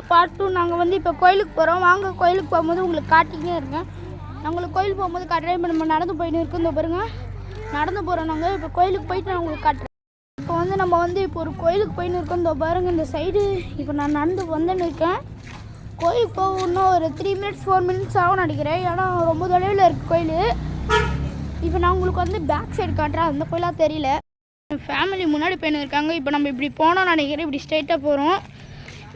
Part 2 நாங்கள் இப்போ கோயிலுக்கு போகிறோம். வாங்க கோயிலுக்கு போகும்போது உங்களுக்கு காட்டிக்கிட்டே இருக்கேன். நாங்களுக்கு கோயிலுக்கு போகும்போது காட்டுறேன். இப்போ நம்ம நடந்து போயின்னு இருக்கோம். இந்த பாருங்க நடந்து போகிறோம். நாங்கள் இப்போ கோயிலுக்கு போயிட்டு நான் உங்களுக்கு காட்டுறேன். இப்போ நம்ம இப்போ ஒரு கோயிலுக்கு போயின்னு இருக்கோம். இந்த பாருங்க இந்த சைடு இப்போ நான் நடந்து வந்துன்னு இருக்கேன். கோயிலுக்கு போக இன்னும் ஒரு 3 minutes 4 minutes ஆகும் நினைக்கிறேன். ஏன்னா ரொம்ப தொலைவில் இருக்குது கோயில். இப்போ நான் உங்களுக்கு பேக் சைடு காட்டுறேன். அந்த கோயிலாக தெரியல. ஃபேமிலி முன்னாடி போயின்னு இருக்காங்க. இப்போ நம்ம இப்படி போனோம்னு நினைக்கிறேன். இப்படி ஸ்ட்ரைட்டாக போகிறோம்.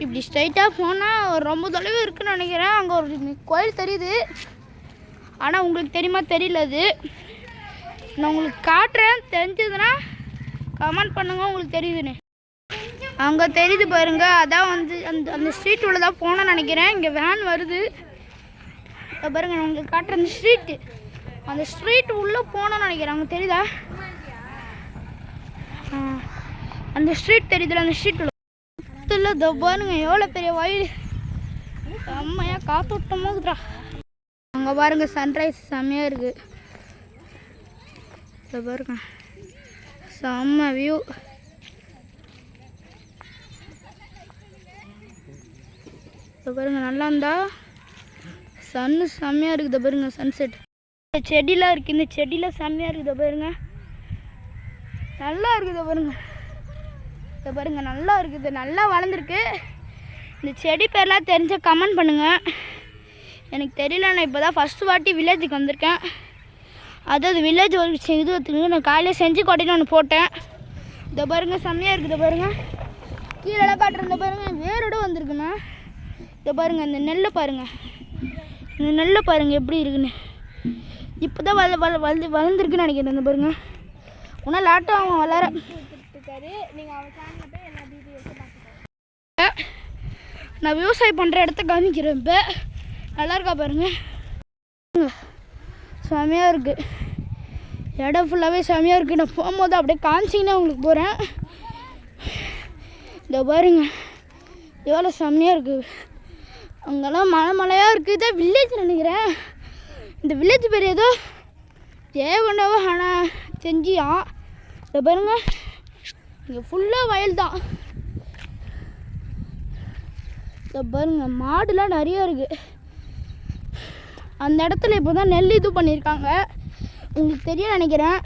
இப்படி ஸ்ட்ரைட்டாக போனால் ரொம்ப தொலைவு இருக்குதுன்னு நினைக்கிறேன். அங்கே ஒரு கோயில் தெரியுது. ஆனால் உங்களுக்கு தெரியுமா தெரியல. அது நான் உங்களுக்கு காட்டுறேன். தெரிஞ்சதுன்னா கமெண்ட் பண்ணுங்க உங்களுக்கு தெரியுதுன்னு. அங்கே தெரியுது பாருங்க. அதான் அந்த ஸ்ட்ரீட் உள்ள தான் போனோன்னு நினைக்கிறேன். இங்கே வேன் வருது பாருங்க. நான் உங்களுக்கு காட்டுறேன். அந்த ஸ்ட்ரீட் உள்ளே போனோன்னு நினைக்கிறேன். அங்கே தெரியுதா அந்த ஸ்ட்ரீட் தெரியுதுல. அந்த ஸ்ட்ரீட் உள்ள பாருங்க எவ்வளோ பெரிய வயல். செம்மையாக காத்தோட்டமாக இருக்குதுடா. அங்கே பாருங்க சன்ரைஸ் செம்மையாக இருக்குது. இதை பாருங்க செம்ம வியூ. இதை பாருங்க நல்லா இருந்தா சன்னு செம்மையாக இருக்குது பாருங்க. சன்செட் செடிலாம் இருக்குது. இந்த செடியில் செம்மையாக இருக்குது பாருங்க. நல்லா இருக்குது பாருங்க. இதை பாருங்க நல்லா இருக்குது. நல்லா வளர்ந்துருக்கு. இந்த செடி பேர்லாம் தெரிஞ்ச கமெண்ட் பண்ணுங்கள். எனக்கு தெரியல. நான் இப்போ தான் ஃபஸ்ட்டு வாட்டி வில்லேஜுக்கு வந்திருக்கேன். அதாவது வில்லேஜ் ஒரு இது வச்சுருக்கு. நான் காலையில் செஞ்சு கொட்டின்னு ஒன்று போட்டேன். இதை பாருங்க செம்மையாக இருக்குது பாருங்க. கீழே காட்டுறேன். இந்த பாருங்க வேரோட வந்திருக்குண்ணா. இதை பாருங்க இந்த நெல்லை பாருங்க. இந்த நெல்லை பாருங்க எப்படி இருக்குன்னு. இப்போ தான் வளர்ந்துருக்குன்னு நினைக்கிறேன். இந்த பாருங்க இன்னும் லேட்டாக அவன் வளர. நான் விவசாயம் பண்ணுற இடத்த காமிக்கிறேன். இப்போ நல்லா இருக்கா பாருங்க. செமையாக இருக்குது. இடம் ஃபுல்லாகவே செமையாக இருக்குது. நான் போகும்போது அப்படியே காமிச்சிங்கன்னா உங்களுக்கு போகிறேன். இந்த பாருங்க எவ்வளோ செம்மையாக இருக்குது. அங்கெல்லாம் மலையாக இருக்குது. இதான் வில்லேஜ் நினைக்கிறேன். இந்த வில்லேஜ் பேர் ஏதோ தேவண்டாவோ ஆனால் செஞ்சியா. இதை பாருங்க இங்கே ஃபுல்லாக வயல் தான். இதை பாருங்க மாடுலாம் நிறையா இருக்குது. அந்த இடத்துல இப்போ தான் நெல் இது பண்ணியிருக்காங்க. உங்களுக்கு தெரிய நினைக்கிறேன்.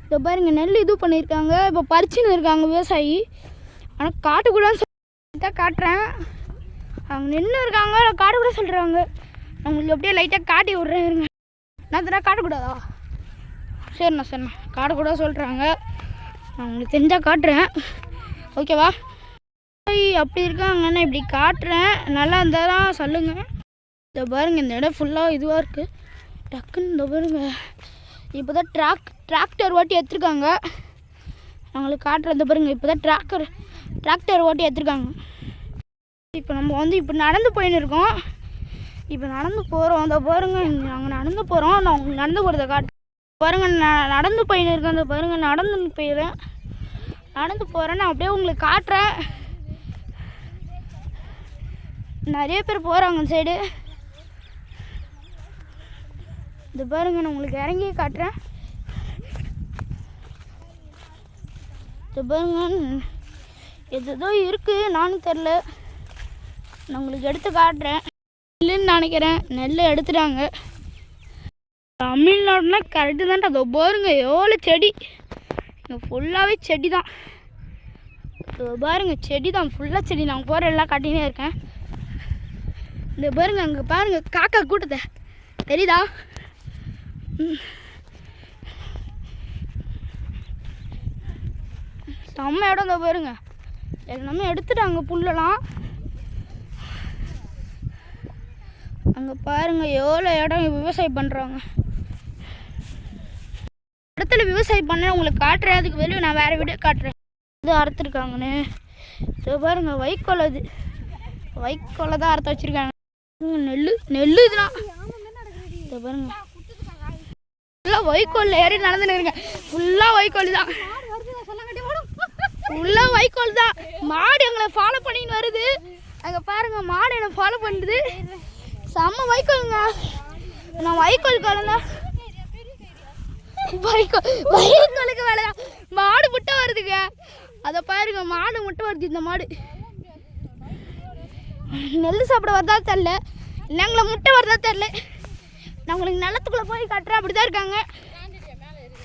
இதை பாருங்க நெல் இது பண்ணியிருக்காங்க. இப்போ பறிச்சுன்னு இருக்காங்க விவசாயி. ஆனால் காட்டுக்கூடான்னு தான் காட்டுறேன். அவங்க நின்று இருக்காங்க. காட்டுக்கூட சொல்கிறாங்க. அவங்களுக்கு அப்படியே லைட்டாக காட்டி விட்றேன். இருங்க நான் தானே காட்டக்கூடாதா? சரிண்ணா காட்டக்கூட சொல்கிறாங்க. நான் உங்களுக்கு தெரிஞ்சால் காட்டுறேன். ஓகேவா? அப்படி இருக்காங்கண்ணா இப்படி காட்டுறேன். நல்லா இருந்தால் தான் சொல்லுங்கள். இதை பாருங்க இந்த இடம் ஃபுல்லாக இதுவாக இருக்குது. டக்குன்னு இந்த பாருங்க இப்போ தான் டிராக்டர் ஓட்டி எடுத்துருக்காங்க. அவங்களுக்கு காட்டுற இந்த பாருங்க இப்போ தான் டிராக்டர் ஓட்டி எடுத்துருக்காங்க. இப்போ நம்ம இப்போ நடந்து போயின்னு இருக்கோம். இப்போ நடந்து போகிறோம். அந்த பாருங்க நாங்கள் நடந்து போகிறோம். நான் உங்களுக்கு நடந்து போகிறத காட்டு பாருங்க. நான் நடந்து போயின்னு இருக்கேன். அந்த பாருங்க நடந்து போயிடுறேன். நடந்து போகிறேன். நான் அப்படியே உங்களுக்கு காட்டுறேன். நிறைய பேர் போகிறாங்க அந்த சைடு. இது பாருங்க நான் உங்களுக்கு இறங்கி காட்டுறேன். இது பாருங்க எதோ இருக்குது நானும் தெரில. நான் உங்களுக்கு எடுத்து காட்டுறேன். நெல்லுன்னு நினைக்கிறேன். நெல் எடுத்துட்டாங்க. தமிழ்நாடுனா கரெக்டு தான்ட்டு. அதை பாருங்க எவ்வளோ செடி. இங்கே ஃபுல்லாகவே செடி தான். பாருங்க செடி தான் ஃபுல்லாக செடி. நான் போகிற எல்லாம் காட்டினே இருக்கேன். இந்த பாருங்க அங்கே பாருங்க காக்கா கூட்டத்தை தெரியுதா? செம்ம இடம். இந்த பாருங்க எல்லாமே எடுத்துட்டாங்க புல்லெல்லாம். அங்கே பாருங்க எவ்வளோ இடம் விவசாயம் பண்ணுறாங்க. இடத்துல விவசாயம் பண்ண உங்களுக்கு காட்டுறேன். அதுக்கு வெளியே நான் வேறு வீடியோ காட்டுறேன். இது அறுத்துருக்காங்கன்னு. இது பாருங்க வைக்கோல். அது வைக்கோலை தான் அறுத்து வச்சுருக்காங்க. நெல் இதெல்லாம் இதை பாருங்க ஃபுல்லாக வைக்கோல் ஏறி நடந்துன்னு இருக்கேன். ஃபுல்லாக வைக்கோல் தான். ஃபுல்லாக வைக்கோல் தான். மாடு எங்களை ஃபாலோ பண்ணின்னு வருது. அங்கே பாருங்க மாடு என்னை ஃபாலோ பண்ணுது. செம்ம வைக்கோலுங்க. நான் வைக்கோல் காலம் தான். வைக்கோலுக்கு வேலை தான். மாடு முட்டை வருதுங்க. அதை பாருங்க மாடு முட்டை வருது. இந்த மாடு நெல் சாப்பிட வரதா தெரில, இல்லைங்களா முட்டை வரதா தெரில. நான் உங்களுக்கு நிலத்துக்குள்ளே போய் காட்டுறேன். அப்படி தான் இருக்காங்க.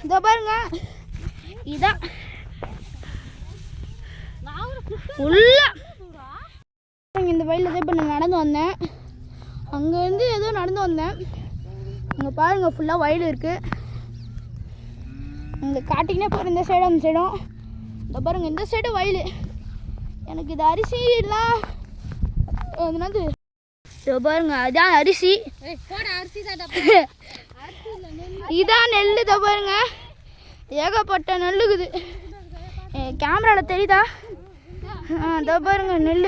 இதோ பாருங்க, இதான் உள்ள இந்த வயலில் தான் இப்போ நான் நடந்து வந்தேன். அங்கேருந்து ஏதோ நடந்து வந்தேன். அங்கே பாருங்கள் ஃபுல்லாக வயல் இருக்குது. இந்த காட்டிக்கினே போகிற இந்த சைடும் அந்த சைடும். இந்த பாருங்கள் இந்த சைடு வயல். எனக்கு இது அரிசி எல்லாம் என்னது இதோ பாருங்க, அதான் அரிசி. இதான் நெல். இதோ பாருங்க, ஏகப்பட்ட நெல்லுக்குது. கேமராவில் தெரியுதா? இதோ பாருங்க நெல்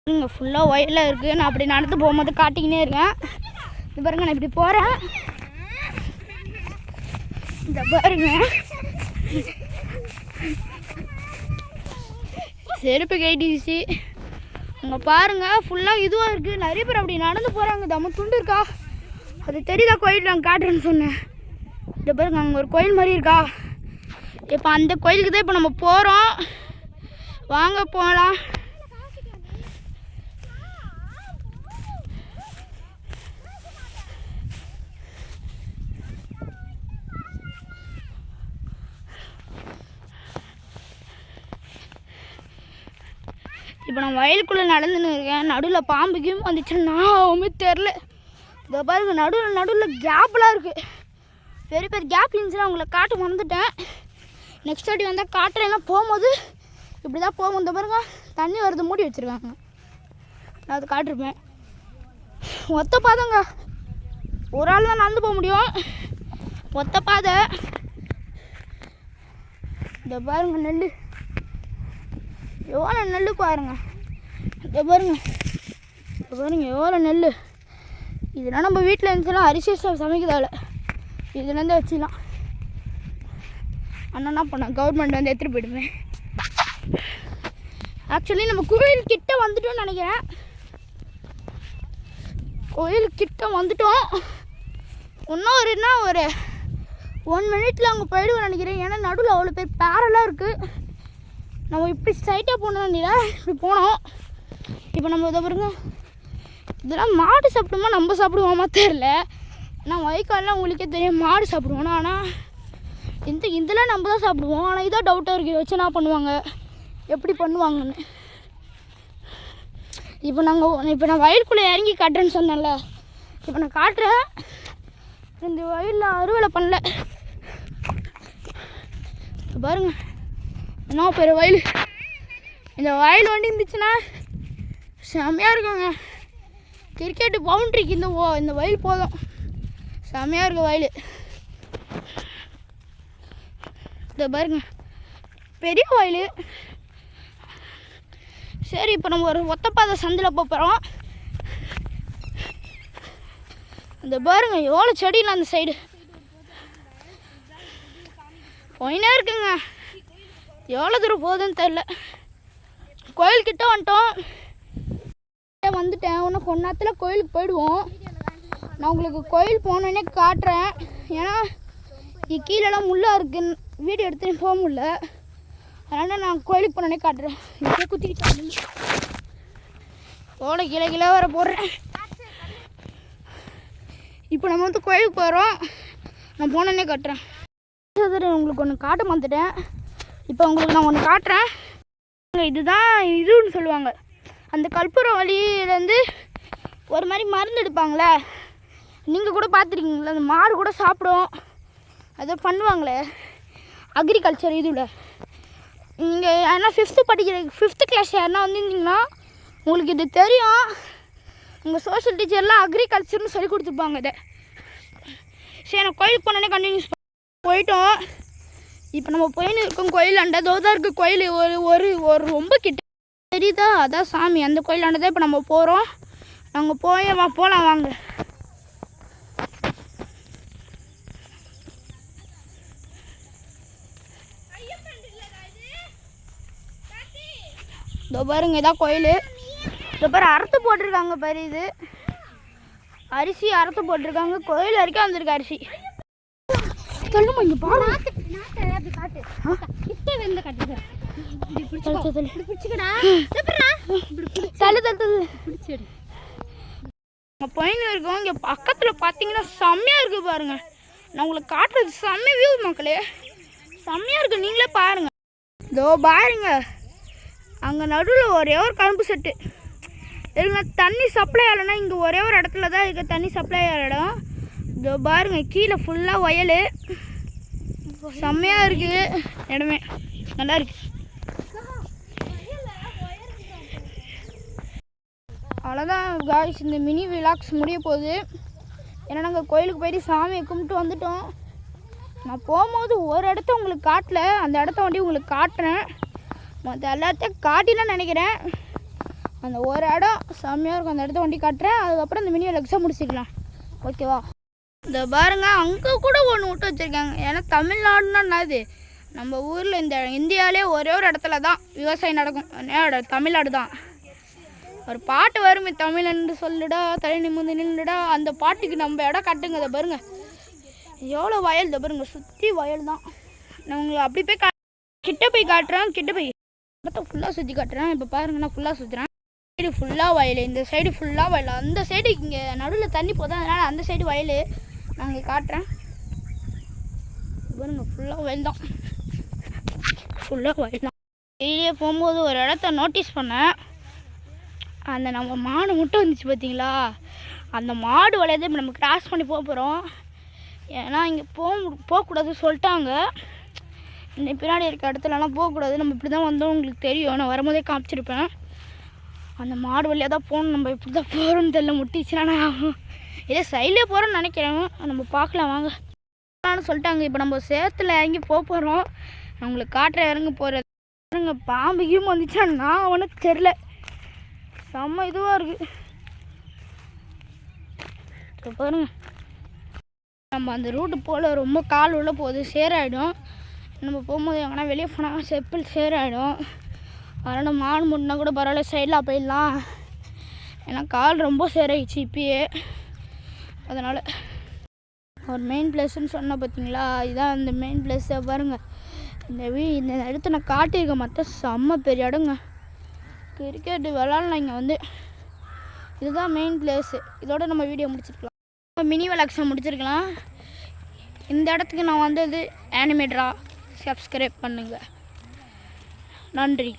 இங்கே ஃபுல்லாக வயலில் இருக்குது. நான் அப்படி நடந்து போகும்போது காட்டிக்கினே இருக்கேன். இது பாருங்க, நான் இப்படி போகிறேன். இந்த பாருங்க செருப்பு கைட்டிச்சு. அங்கே பாருங்கள் ஃபுல்லாக இதுவாக இருக்குது. நிறைய பேர் அப்படி நடந்து போகிறாங்க. தம்ம துண்டு இருக்கா அது தெரியுதா? கோயில் நான் காட்டுறேன்னு சொன்னேன். இந்த பாருங்க, அங்கே ஒரு கோயில் மாதிரி இருக்கா. இப்போ அந்த கோயிலுக்கு தான் இப்போ நம்ம போகிறோம். வாங்க போகலாம். இப்போ நான் வயலுக்குள்ளே நடந்துன்னு இருக்கேன். நடுவில் பாம்புக்கும் வந்துச்சுன்னா ஒன்றுமே தெரில. இதை பாருங்க, நடுவில் கேப்லாம் இருக்குது. பெரிய பெரிய கேப் இருந்துச்சுன்னா அவங்கள காட்ட மறந்துட்டேன். நெக்ஸ்ட் வாட்டி வந்தால் காட்டுறேன்னா போகும்போது இப்படி தான் போகும். இந்த பாருங்க, தண்ணி வருது, மூடி வச்சுருக்காங்க. நான் அது காட்டிருப்பேன். ஒத்த பாதைங்க, ஒரு ஆள் தான் நடந்து போக முடியும். ஒத்த பாதை. இந்த பாருங்க நெல், எவ்வளோ நெல் பாருங்க. இதை பாருங்க, இதை பாருங்க எவ்வளோ நெல். இதெல்லாம் நம்ம வீட்டில் இருந்துச்சுன்னா அரிசி சமைக்கிறதால இதுலேருந்து வச்சுக்கலாம். ஆனால் என்ன பண்ண, கவர்மெண்ட் வந்து எடுத்துகிட்டு போயிடுவேன். ஆக்சுவலி நம்ம கோயில் கிட்ட வந்துட்டோம்னு நினைக்கிறேன். கோயில் கிட்ட வந்துட்டோம். இன்னும் ஒரு 1 மினிட்ல அங்கே போயிடுவோம் நினைக்கிறேன். ஏன்னா நடுவில் அவ்வளோ பேர் பேரெல்லாம் இருக்குது. நம்ம இப்படி ஸ்ட்ரைட்டாக போனோம், இப்படி போனோம். இப்போ நம்ம இதை பாருங்க, இதெல்லாம் மாடு சாப்பிடுமா நம்ம சாப்பிடுவோமா தெரில. ஆனால் வயக்காலெலாம் உங்களுக்கே தெரியும் மாடு சாப்பிடுவோம். ஆனால் இதெல்லாம் நம்ம தான் சாப்பிடுவோம். ஆனால் இதான் டவுட்டாக இருக்குது, வச்சு என்ன பண்ணுவாங்க, எப்படி பண்ணுவாங்கன்னு. இப்போ நான் வயலுக்குள்ளே இறங்கி காட்டுறேன்னு சொன்னேன்ல, இப்போ நான் காட்டுறேன். இந்த வயலில் அறுவடை பண்ணல. பாருங்க என்ன பெரிய வயல். இந்த வயல் வண்டி இருந்துச்சுன்னா செம்மையாக இருக்குங்க. கிரிக்கெட்டு பவுண்ட்ரிக்கு இந்த வயல் போதும். செம்மையாக இருக்கு வயல். இதை பாருங்க, பெரிய வயல். சரி, இப்போ நம்ம ஒரு ஒத்தப்பாதை சந்தில் போகிறோம். இந்த பாருங்க எவ்வளோ செடியில் அந்த சைடு போயினே இருக்குங்க. எவ்வளோ தூரம் போகுதுன்னு தெரில. கோயில்கிட்ட வந்துட்டேன். இன்னும் கொஞ்ச நேரத்தில் கோயிலுக்கு போயிடுவோம். நான் உங்களுக்கு கோயில் போனோடனே காட்டுறேன். ஏன்னா கீழெல்லாம் முள்ளாக இருக்குன்னு வீடியோ எடுத்துன்னு போக முடியல. அதனால் நான் கோயிலுக்கு போனோடனே காட்டுறேன். இப்படியே குத்திக்கிட்டேன். ஓட கீழே வர போடுறேன். இப்போ நம்ம வந்து கோயிலுக்கு போகிறோம். நான் போனோடனே காட்டுறேன். உங்களுக்கு ஒன்று காட்ட மாந்துட்டேன். இப்போ உங்களுக்கு நான் ஒன்று காட்டுறேன். இதுதான் இதுன்னு சொல்லுவாங்க. அந்த கற்பூர வழியிலேருந்து ஒரு மாதிரி மருந்து எடுப்பாங்களே, நீங்கள் கூட பார்த்துருக்கீங்களா? அந்த மாடு கூட சாப்பிடும், அதை பண்ணுவாங்களே அக்ரிகல்ச்சர் இதில். நீங்கள் ஆனால் 5th கிளாஸ் யாருன்னா வந்திருந்தீங்கன்னா உங்களுக்கு இது தெரியும். உங்கள் சோஷியல் டீச்சர்லாம் அக்ரிகல்ச்சர்னு சொல்லி கொடுத்துருப்பாங்க இதை. சரி, நான் கோயிலுக்கு போனோடனே கண்டினியூஸ் போயிட்டோம். இப்போ நம்ம போயின்னு இருக்கோம் கோயிலாண்ட. தோதா இருக்குது கோயில். ஒரு ரொம்ப கிட்ட தெரியுதா? அதான் சாமி. அந்த கோயிலாண்ட தான் இப்போ நம்ம போகிறோம். நாங்கள் போகலாம் வாங்க. இதோ பாருங்க, இதான் கோயில். இதோ பாரு அறுத்து போட்டிருக்காங்க பாரு. இது அரிசி அறுத்து போட்டிருக்காங்க. கோயில் வரைக்கும் வந்திருக்கு அரிசி. சொல்லுமா இங்கே பாரு. தள்ளு சரி பையன் இருக்கோம். இங்கே பக்கத்தில் பார்த்தீங்கன்னா செம்மையாக இருக்குது பாருங்க. நான் உங்களுக்கு காட்டுறது செம்ம வியூ மக்களே, செம்மையாக இருக்குது. நீங்களே பாருங்கள். இதோ பாருங்க, அங்கே நடுவில் ஒரே ஒரு கரும்பு செட்டு இருக்குங்க. தண்ணி சப்ளை ஆகலைன்னா இங்கே ஒரே ஒரு இடத்துல தான் இருக்குது தண்ணி சப்ளை ஆகிற இடம். இதோ பாருங்க, கீழே ஃபுல்லாக வயல், செம்மையாக இருக்குது இடமே, நல்லா இருக்குது. அவ்வளோதான் காய்ஸ், இந்த மினி விலாக்ஸ் முடிய போகுது. ஏன்னா நாங்கள் கோயிலுக்கு போயிட்டு சாமியை கும்பிட்டு வந்துட்டோம். நான் போகும்போது ஒரு இடத்த உங்களுக்கு காட்டல, அந்த இடத்த வண்டி உங்களுக்கு காட்டுறேன். மற்ற எல்லாத்தையும் காட்டிலாம் நினைக்கிறேன். அந்த ஒரு இடம் செம்மையாக இருக்கும், அந்த இடத்த வண்டி காட்டுறேன். அதுக்கப்புறம் இந்த மினி விலாக்ஸை முடிச்சிக்கலாம், ஓகேவா? இந்த பாருங்க, அங்கே கூட ஒன்று விட்டு வச்சுருக்காங்க. ஏன்னா தமிழ்நாடுன்னா என்னது, நம்ம ஊரில் இந்த இந்தியாவிலே ஒரே ஒரு இடத்துல தான் விவசாயம் நடக்கும், தமிழ்நாடு தான். ஒரு பாட்டு வருமே, தமிழ்னு சொல்லுடா தலை நிமிர்ந்து நின்றுடா, அந்த பாட்டுக்கு நம்ம இடம் காட்டுங்க. இதை பாருங்க எவ்வளோ வயல், இதை பாருங்க சுற்றி வயல் தான். நான் உங்களுக்கு அப்படி போய் கிட்ட போய் காட்டுறேன், கிட்ட போய் இடத்த ஃபுல்லாக சுற்றி காட்டுறேன். இப்போ பாருங்க, நான் ஃபுல்லாக சுற்றுறேன். சைடு ஃபுல்லாக வயல், இந்த சைடு ஃபுல்லாக வயல், அந்த சைடு இங்கே நடுவில் தண்ணி போதும், அதனால் அந்த சைடு வயல் நான் இங்கே காட்டுறேன். பாருங்க ஃபுல்லாக வயல் தான், ஃபுல்லாக வயல் தான். வெளியே போகும்போது ஒரு இடத்த நோட்டீஸ் பண்ணேன். அந்த நம்ம மாடு மட்டும் வந்துச்சு பார்த்தீங்களா, அந்த மாடு வளையதை இப்போ நம்ம கிராஸ் பண்ணி போக போகிறோம். ஏன்னா இங்கே போகக்கூடாதுன்னு சொல்லிட்டாங்க. இந்த பின்னாடி இருக்க இடத்துலலாம் போகக்கூடாது. நம்ம இப்படி தான் வந்தோம், உங்களுக்கு தெரியும், நான் வரும்போதே காமிச்சிருப்பேன். அந்த மாடு வழியாக தான் போகணும். நம்ம இப்படி தான் போகிறோன்னு தெரியல, முட்டிச்சுனா நான் இதே சைட்லேயே போகிறோன்னு நினைக்கிறேன். நம்ம பார்க்கலாம் வாங்க சொல்லிட்டாங்க. இப்போ நம்ம சேத்துல இறங்கி போக போகிறோம். நான் உங்களுக்கு காட்டுற இறங்க போகிறேன். பாம்புக்கும் வந்துச்சா நான் ஒன்றும் தெரில, செம்ம இதுவாக இருக்குது. இப்போ பாருங்க, நம்ம அந்த ரூட்டு போல் ரொம்ப கால் உள்ள போகுது, சேராயிடும். நம்ம போகும்போது எங்கன்னா வெளியே போனால் செப்பல் சேராயிடும். அதனால் மாடு முட்டினா கூட பரவாயில்ல, சைடில் போயிடலாம். ஏன்னா கால் ரொம்ப சேராயிடுச்சு இப்பயே. அதனால் ஒரு மெயின் பிளேஸ்ன்னு சொன்னால் பார்த்தீங்களா, இதுதான் அந்த மெயின் பிளேஸை பாருங்கள். இந்த இடத்த நான் காட்டியிருக்கேன், மற்ற செம்ம பெரிய இடங்க. கிரிக்கெட்டு விளாட்லாம் இங்கே வந்து. இதுதான் மெயின் பிளேஸு. இதோட நம்ம வீடியோ முடிச்சிருக்கலாம், மினி விலாக்ஸை முடிச்சிருக்கலாம். இந்த இடத்துக்கு நான் வந்தது அனிமேட்டரா. சப்ஸ்கிரைப் பண்ணுங்கள், நன்றி.